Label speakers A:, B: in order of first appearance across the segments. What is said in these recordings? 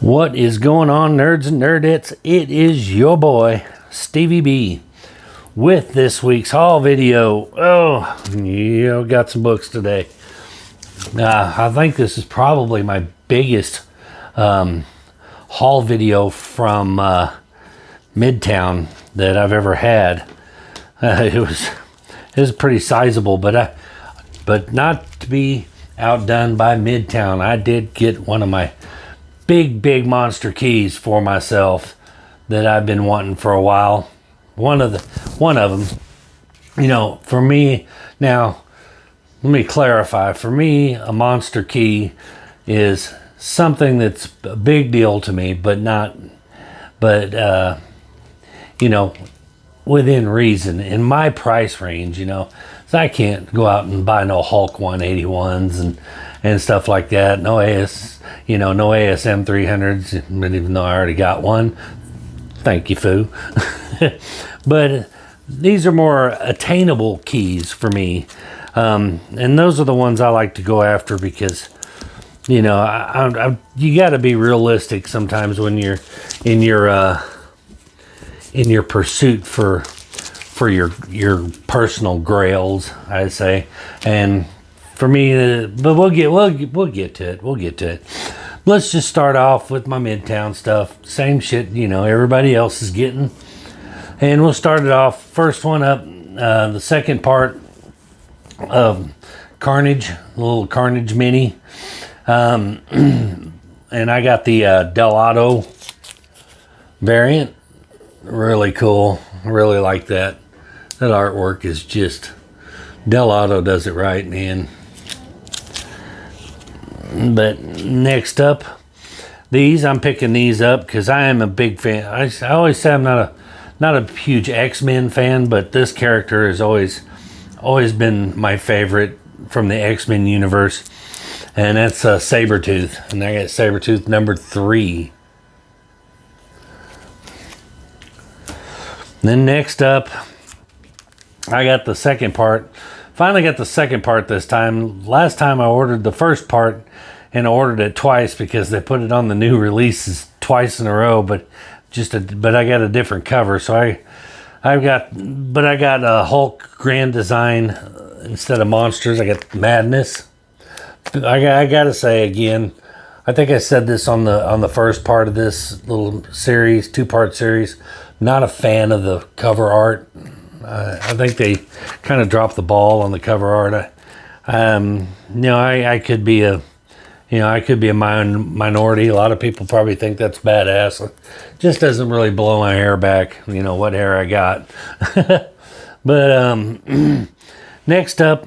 A: What is going on, nerds and nerdettes? It is your boy, Stevie B, with this week's haul video. Oh, yeah, got some books today. I think this is probably my biggest haul video from Midtown that I've ever had. It was pretty sizable, but not to be outdone by Midtown. I did get one of my big monster keys for myself that I've been wanting for a while. One of them, you know, for me, now let me clarify. For me, a monster key is something that's a big deal to me, but you know, within reason, in my price range, you know. So I can't go out and buy no Hulk 181s and stuff like that. No no ASM 300s, even though I already got one. Thank you, Foo. But these are more attainable keys for me. And those are the ones I like to go after because, you know, you got to be realistic sometimes when you're in your pursuit for your personal grails, I say. And for me, but we'll get to it. Let's just start off with my Midtown stuff. Same shit, you know, everybody else is getting. And we'll start it off. First one up, the second part of Carnage, a little Carnage mini. And I got the Delado variant. Really cool. I really like that. That artwork is just, Delado does it right, man. But next up, I'm picking these up because I am a big fan. I always say I'm not a huge X-Men fan, but this character has always been my favorite from the X-Men universe, and that's Sabretooth. And I got Sabretooth number 3. Then next up, I got the second part. Finally got the second part this time. Last time I ordered the first part and I ordered it twice because they put it on the new releases twice in a row, but I got a different cover. So I got a Hulk Grand Design instead of Monsters. I got Madness. I gotta say again, I think I said this on the first part of this little series, 2-part series. Not a fan of the cover art. I think they kind of dropped the ball on the cover art. I could be a minority. A lot of people probably think that's badass. It just doesn't really blow my hair back. You know what hair I got. But next up,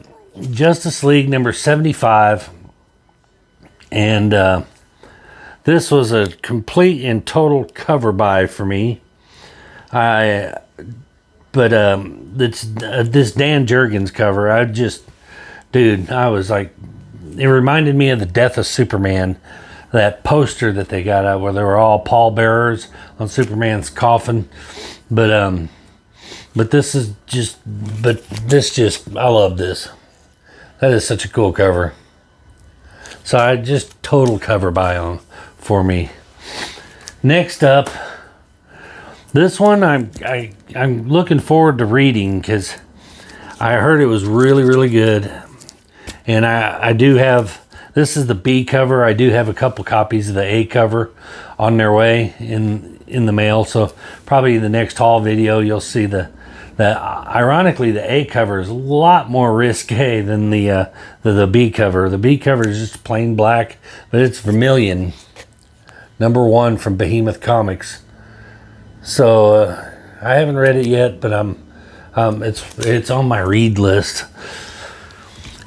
A: Justice League number 75, and this was a complete and total cover buy for me. This Dan Jurgens cover, I was like, it reminded me of the Death of Superman, that poster that they got out where they were all pallbearers on Superman's coffin. But I love this. That is such a cool cover. So I just total cover buy for me. Next up, this one I'm looking forward to reading because I heard it was really good, and I do have, this is the B cover. I do have a couple copies of the A cover on their way in the mail, so probably the next haul video you'll see ironically the A cover is a lot more risque than the B cover. The B cover is just plain black, but it's Vermilion, number 1 from Behemoth Comics. So I haven't read it yet, but it's on my read list.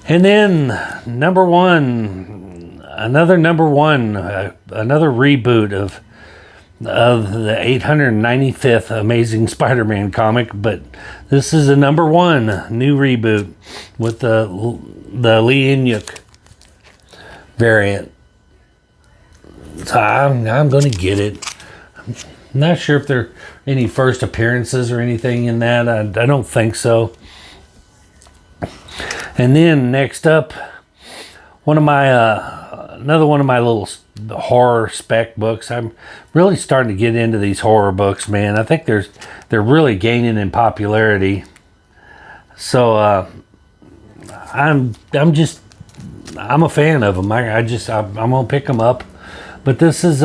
A: And then number 1, another reboot of the 895th Amazing Spider-Man comic, but this is a number 1 new reboot with the Lee Inyuk variant. So I'm going to get it. Not sure if there are any first appearances or anything in that. I don't think so. And then next up, one of my another one of my little horror spec books. I'm really starting to get into these horror books, man. I think they're really gaining in popularity. So I'm a fan of them. I'm gonna pick them up. But this is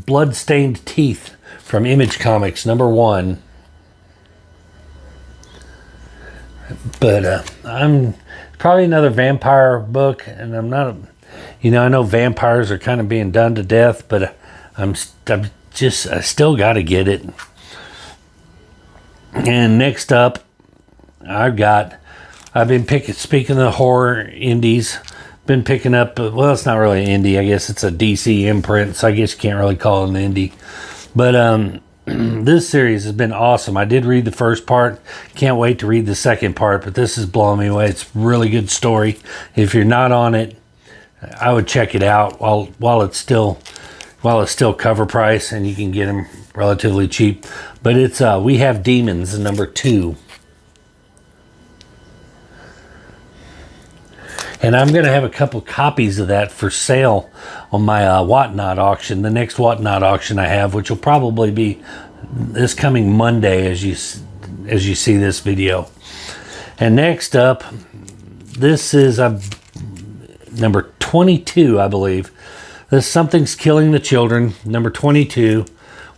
A: Bloodstained Teeth from Image Comics, #1. But I'm probably another vampire book, and I'm not, I know vampires are kind of being done to death, but I still got to get it. And next up, I've been speaking of horror indies, been picking up, well, it's not really an indie, I guess it's a DC imprint, so I guess you can't really call it an indie. But this series has been awesome. I did read the first part, can't wait to read the second part, but this is blowing me away. It's a really good story. If you're not on it, I would check it out while it's still cover price and you can get them relatively cheap. But it's We Have Demons, #2. And I'm going to have a couple copies of that for sale on my Whatnot auction, the next Whatnot auction I have, which will probably be this coming Monday as you see this video. And next up, this is number 22, I believe. This Something's Killing the Children, #22,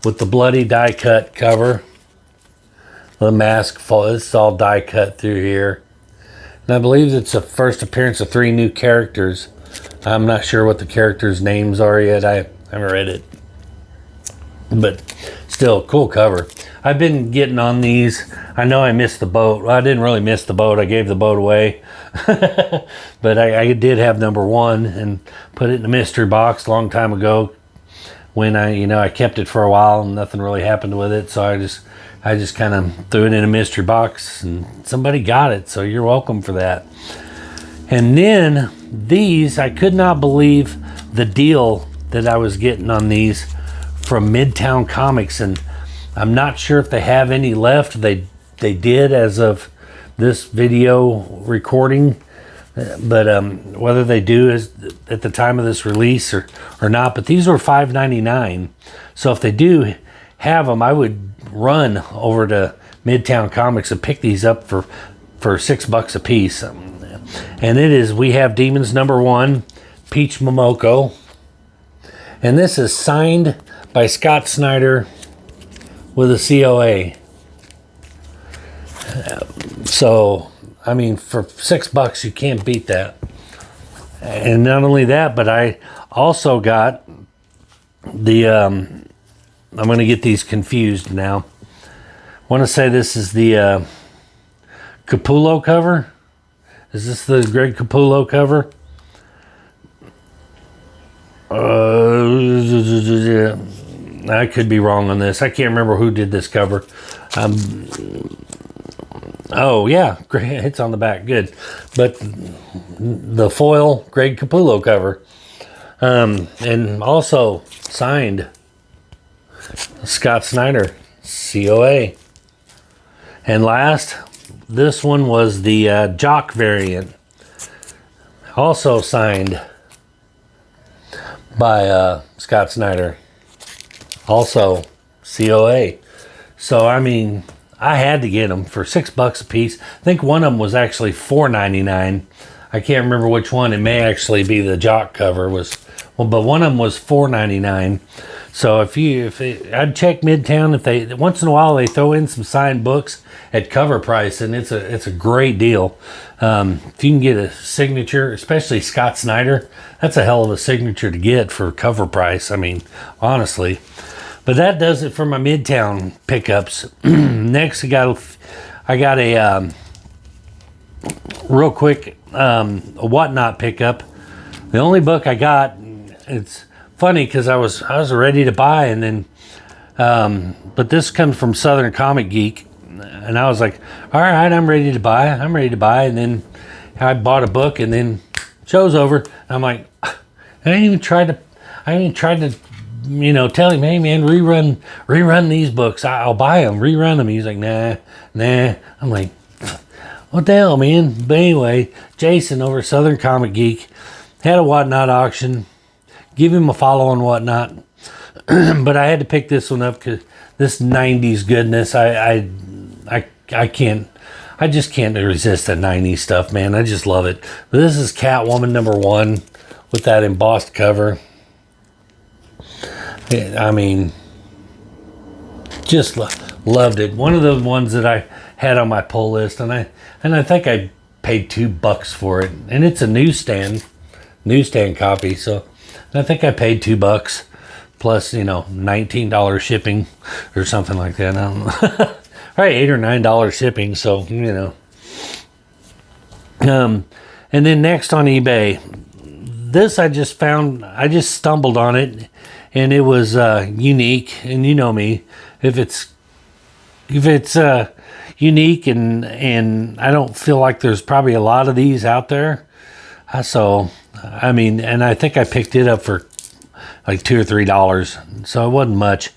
A: with the bloody die cut cover. The mask, it's all die cut through here. And I believe it's the first appearance of 3 new characters. I'm not sure what the characters' names are yet. I haven't read it. But still, cool cover. I've been getting on these. I know I missed the boat. Well, I didn't really miss the boat. I gave the boat away. But I did have #1 and put it in a mystery box a long time ago when I kept it for a while and nothing really happened with it. So I just kind of threw it in a mystery box and somebody got it, so you're welcome for that. And then these, I could not believe the deal that I was getting on these from Midtown Comics, and I'm not sure if they have any left. They did as of this video recording, but whether they do is at the time of this release or not. But these were $5.99, so if they do have them, I would run over to Midtown Comics and pick these up for $6 a piece. And it is We Have Demons #1, Peach Momoko, and this is signed by Scott Snyder with a COA. So I mean, for $6 you can't beat that. And not only that, but I also got the I'm going to get these confused now. I want to say this is the Capullo cover. Is this the Greg Capullo cover? I could be wrong on this. I can't remember who did this cover. Oh yeah, it's on the back. Good. But the foil Greg Capullo cover. And also signed Scott Snyder, COA. And last, this one was the Jock variant, also signed by Scott Snyder, also COA. So I mean, I had to get them for $6 a piece. I think one of them was actually $4.99. I can't remember which one. It may actually be the Jock cover but one of them was $4.99. So I'd check Midtown if they once in a while they throw in some signed books at cover price, and it's a great deal. If you can get a signature, especially Scott Snyder, that's a hell of a signature to get for cover price. I mean, honestly. But that does it for my Midtown pickups. Next, I got a real quick a Whatnot pickup. The only book I got, it's funny because I was ready to buy, and then but this comes from Southern Comic Geek, and I was like, all right, I'm ready to buy, and then I bought a book, and then show's over, and I'm like, I ain't even tried to tell him, hey man, rerun these books, I'll buy them, rerun them. He's like, nah. I'm like, what the hell, man? But anyway, Jason over Southern Comic Geek, Had a Whatnot auction. Give him a follow on Whatnot. But I had to pick this one up because this 90s goodness, I can't, I just can't resist the 90s stuff, man. I just love it. But this is Catwoman #1 with that embossed cover. I mean, just loved it. One of the ones that I had on my pull list, and I think I paid $2 for it, and it's a newsstand copy. So I think I paid $2 plus, $19 shipping or something like that. I don't know. Right, $8 or $9 shipping. So and then next on eBay, this I just stumbled on it, and it was unique. And you know me, if it's unique and I don't feel like there's probably a lot of these out there. So I mean, and I think I picked it up for like $2 or $3, so it wasn't much.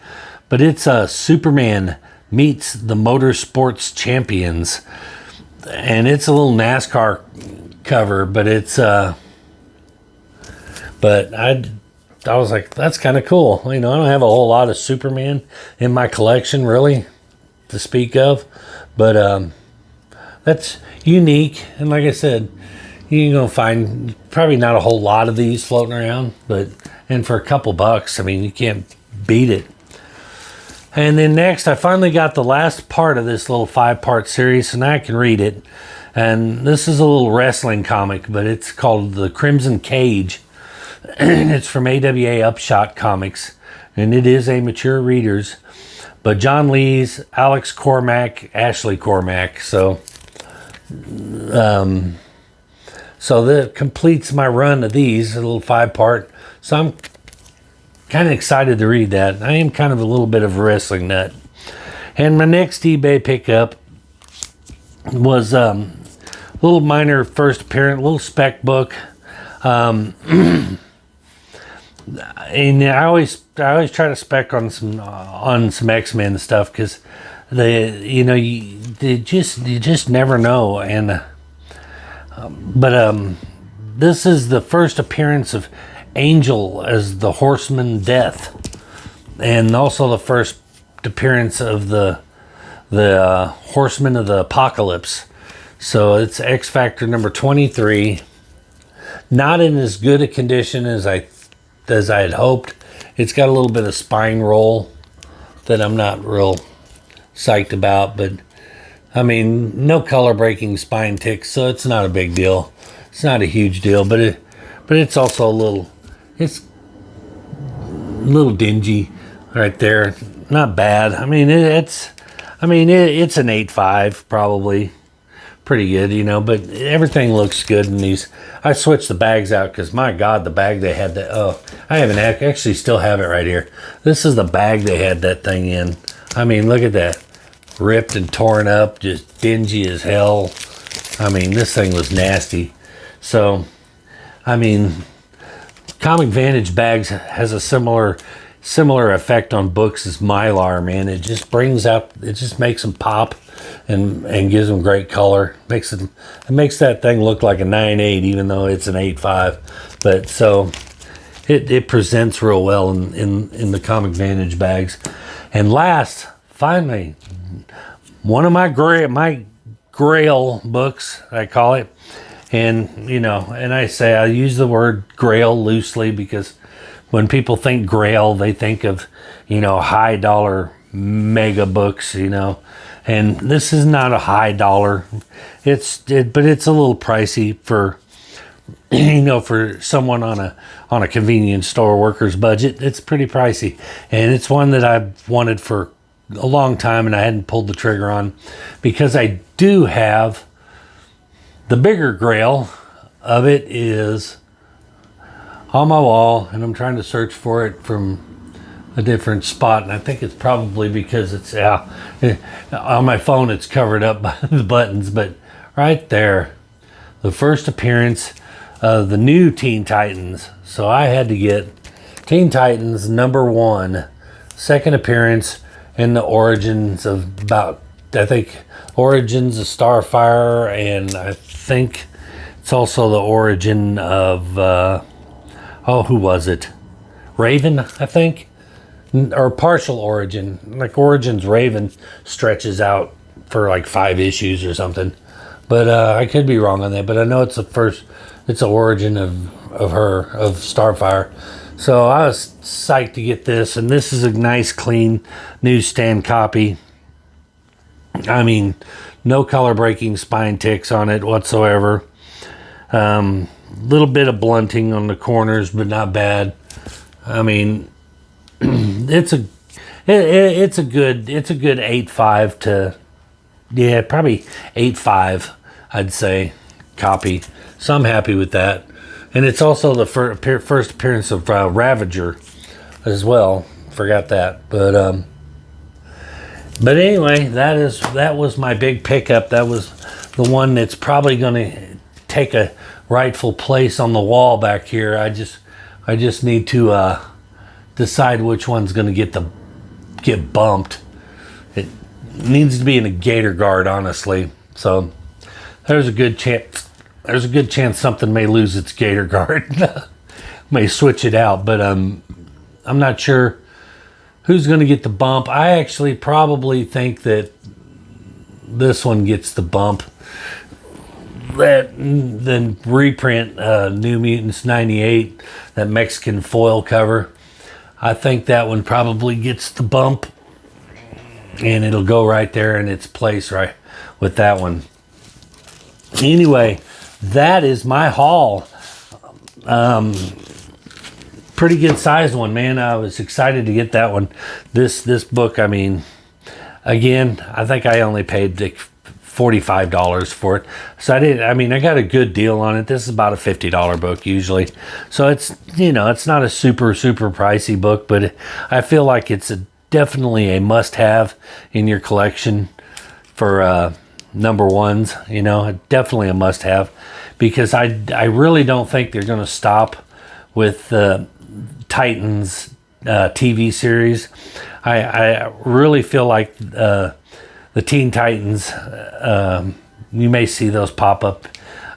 A: But it's Superman meets the Motorsports Champions, and it's a little NASCAR cover, but it's but I was like, that's kind of cool. I don't have a whole lot of Superman in my collection really to speak of, but that's unique. And like I said, you're gonna find probably not a whole lot of these floating around, and for a couple bucks, I mean, you can't beat it. And then next, I finally got the last part of this little 5-part series, so now I can read it. And this is a little wrestling comic, but it's called The Crimson Cage. And it's from AWA Upshot Comics, and it is a mature readers. But John Lees, Alex Cormack, Ashley Cormack. So that completes my run of these, a little 5-part. So I'm kind of excited to read that. I am kind of a little bit of a wrestling nut. And my next eBay pickup was a little minor first appearance, little spec book. And I always try to spec on some X-Men stuff, because you just never know. And this is the first appearance of Angel as the Horseman Death, and also the first appearance of the Horseman of the Apocalypse. So it's X Factor number 23. Not in as good a condition as I had hoped. It's got a little bit of spine roll that I'm not real psyched about, but I mean, no color breaking spine ticks, so it's not a big deal. It's not a huge deal, but it's also it's a little dingy right there. Not bad. I mean, it's an 8.5 probably. Pretty good, but everything looks good in these. I switched the bags out because, my God, the bag they had I haven't actually still have it right here. This is the bag they had that thing in. I mean, look at that. Ripped and torn up, just dingy as hell. I mean, this thing was nasty. So, I mean, Comic Vantage bags has a similar effect on books as Mylar, man. It just makes them pop and gives them great color. It makes that thing look like a 9.8, even though it's an 8.5. But so it presents real well in the Comic Vantage bags. And last, finally, one of my Grail books, I call it. And, and I use the word Grail loosely because when people think Grail, they think of, high dollar mega books, and this is not a high dollar. But it's a little pricey for, for someone on a convenience store worker's budget. It's pretty pricey, and it's one that I've wanted for a long time, and I hadn't pulled the trigger on because I do have the bigger Grail of it is on my wall, and I'm trying to search for it from a different spot, and I think it's probably because it's on my phone it's covered up by the buttons, but right there, the first appearance of the new Teen Titans. So I had to get Teen Titans #1, second appearance in the Origins of Origins of Starfire, and I think It's also the origin of, who was it? Raven, I think? Or partial origin. Like Origin's Raven stretches out for like 5 issues or something. But I could be wrong on that. But I know it's it's the origin of Starfire. So I was psyched to get this. And this is a nice, clean newsstand copy. I mean, no color breaking spine ticks on it whatsoever. Little bit of blunting on the corners, but not bad. I mean, it's a good 8.5 to, yeah, probably 8.5, I'd say, copy. So I'm happy with that. And it's also the first appearance of Ravager as well. Forgot that, but anyway, that was my big pickup. That was the one that's probably going to take a rightful place on the wall back here. I just need to decide which one's going to get bumped. It needs to be in a gator guard, honestly. So there's a good chance something may lose its gator guard. May switch it out, but I'm not sure who's going to get the bump. I actually probably think that this one gets the bump. Then reprint New Mutants 98, that Mexican foil cover. I think that one probably gets the bump, and it'll go right there in its place right with that one. Anyway, that is my haul. Pretty good sized one, man. I was excited to get that one. This book, I mean, again, I think I only paid like $45 for it. So I got a good deal on it. This is about a $50 book usually. So it's, it's not a super pricey book, but I feel like it's definitely a must-have in your collection for number ones. Definitely a must-have, because I really don't think they're going to stop with Titans TV series. I really feel like the Teen Titans, you may see those pop up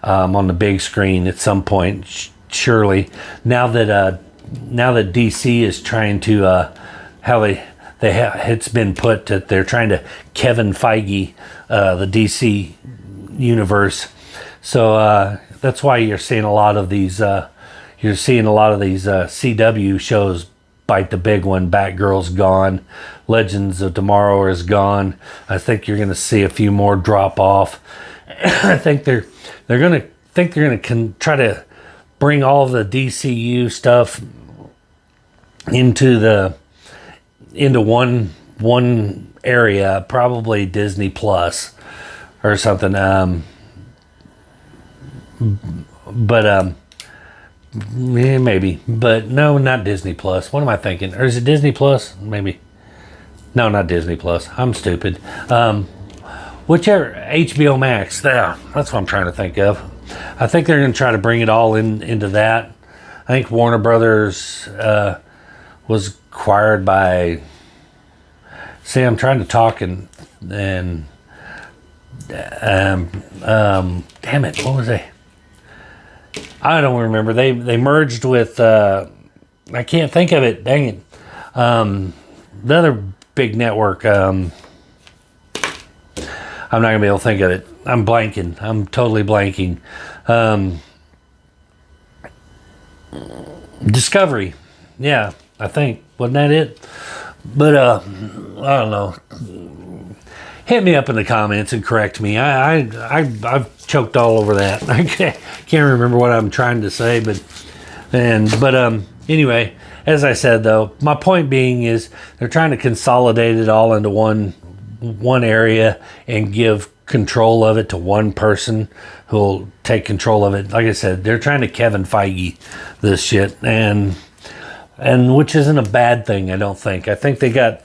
A: on the big screen at some point, surely. Now that DC is trying to, it's been put that they're trying to Kevin Feige the DC universe. So that's why you're seeing a lot of these. CW shows bite the big one. Batgirl's gone. Legends of Tomorrow is gone. I think you're going to see a few more drop off. I think they're going to try to bring all of the DCU stuff into one area, probably Disney Plus or something. Maybe, but no, not Disney Plus. What am I thinking? Or is it Disney Plus? Maybe. No, not Disney Plus. I'm stupid. Whichever, HBO Max. That's what I'm trying to think of. I think they're going to try to bring it all into that. I think Warner Brothers was acquired by. See, I'm trying to talk and damn it, what was they? I don't remember. They merged with. I can't think of it. Dang it. The other big network. I'm not gonna be able to think of it. I'm blanking. I'm totally blanking. Discovery. Yeah, I think. Wasn't that it? But I don't know. Hit me up in the comments and correct me. I've choked all over that. I can't remember what I'm trying to say, but anyway, as I said though, my point being is they're trying to consolidate it all into one area and give control of it to one person who'll take control of it. Like I said, they're trying to Kevin Feige this shit, and which isn't a bad thing, I don't think. I think they got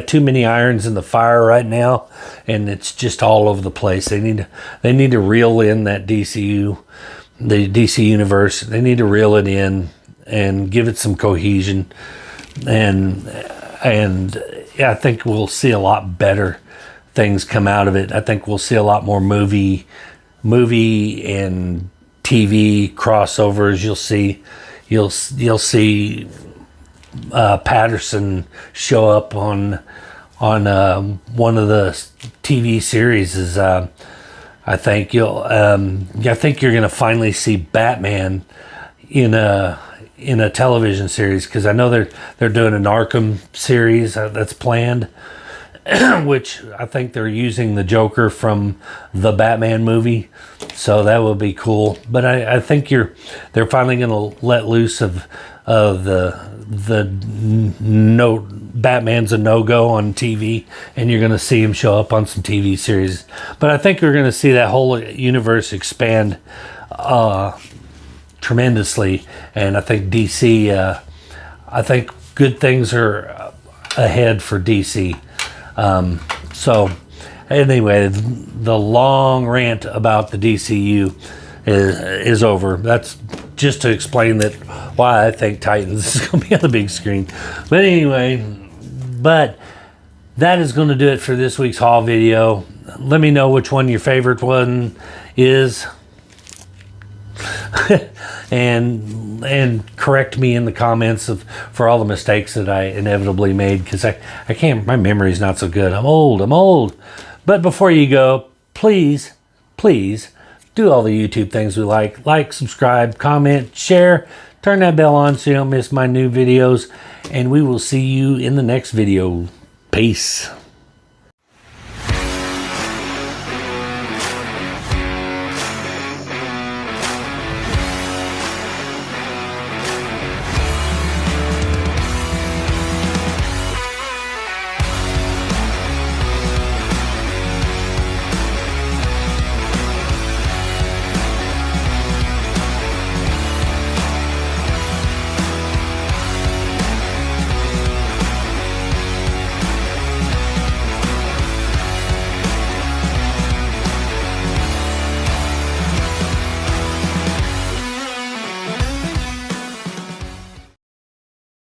A: too many irons in the fire right now, and it's just all over the place. They need to reel in that DCU, the DC universe. They need to reel it in and give it some cohesion, and I think we'll see a lot better things come out of it. I think we'll see a lot more movie movie and TV crossovers. You'll see Patterson show up on one of the TV series. I think you're gonna finally see Batman in a television series, because I know they're doing an Arkham series that's planned, which I think they're using the Joker from the Batman movie, so that would be cool. But I think they're finally going to let loose of the no Batman's a no-go on TV, and you're going to see him show up on some TV series. But I think we're going to see that whole universe expand tremendously, and I think DC. I think good things are ahead for DC. So anyway, the long rant about the DCU is over. That's just to explain why I think Titans is going to be on the big screen. But anyway, that is going to do it for this week's haul video. Let me know which one your favorite one is. and correct me in the comments for all the mistakes that I inevitably made, because I can't, my memory's not so good. I'm old. But before you go, please do all the YouTube things we like, subscribe, comment, share, turn that bell on so you don't miss my new videos, and we will see you in the next video. Peace.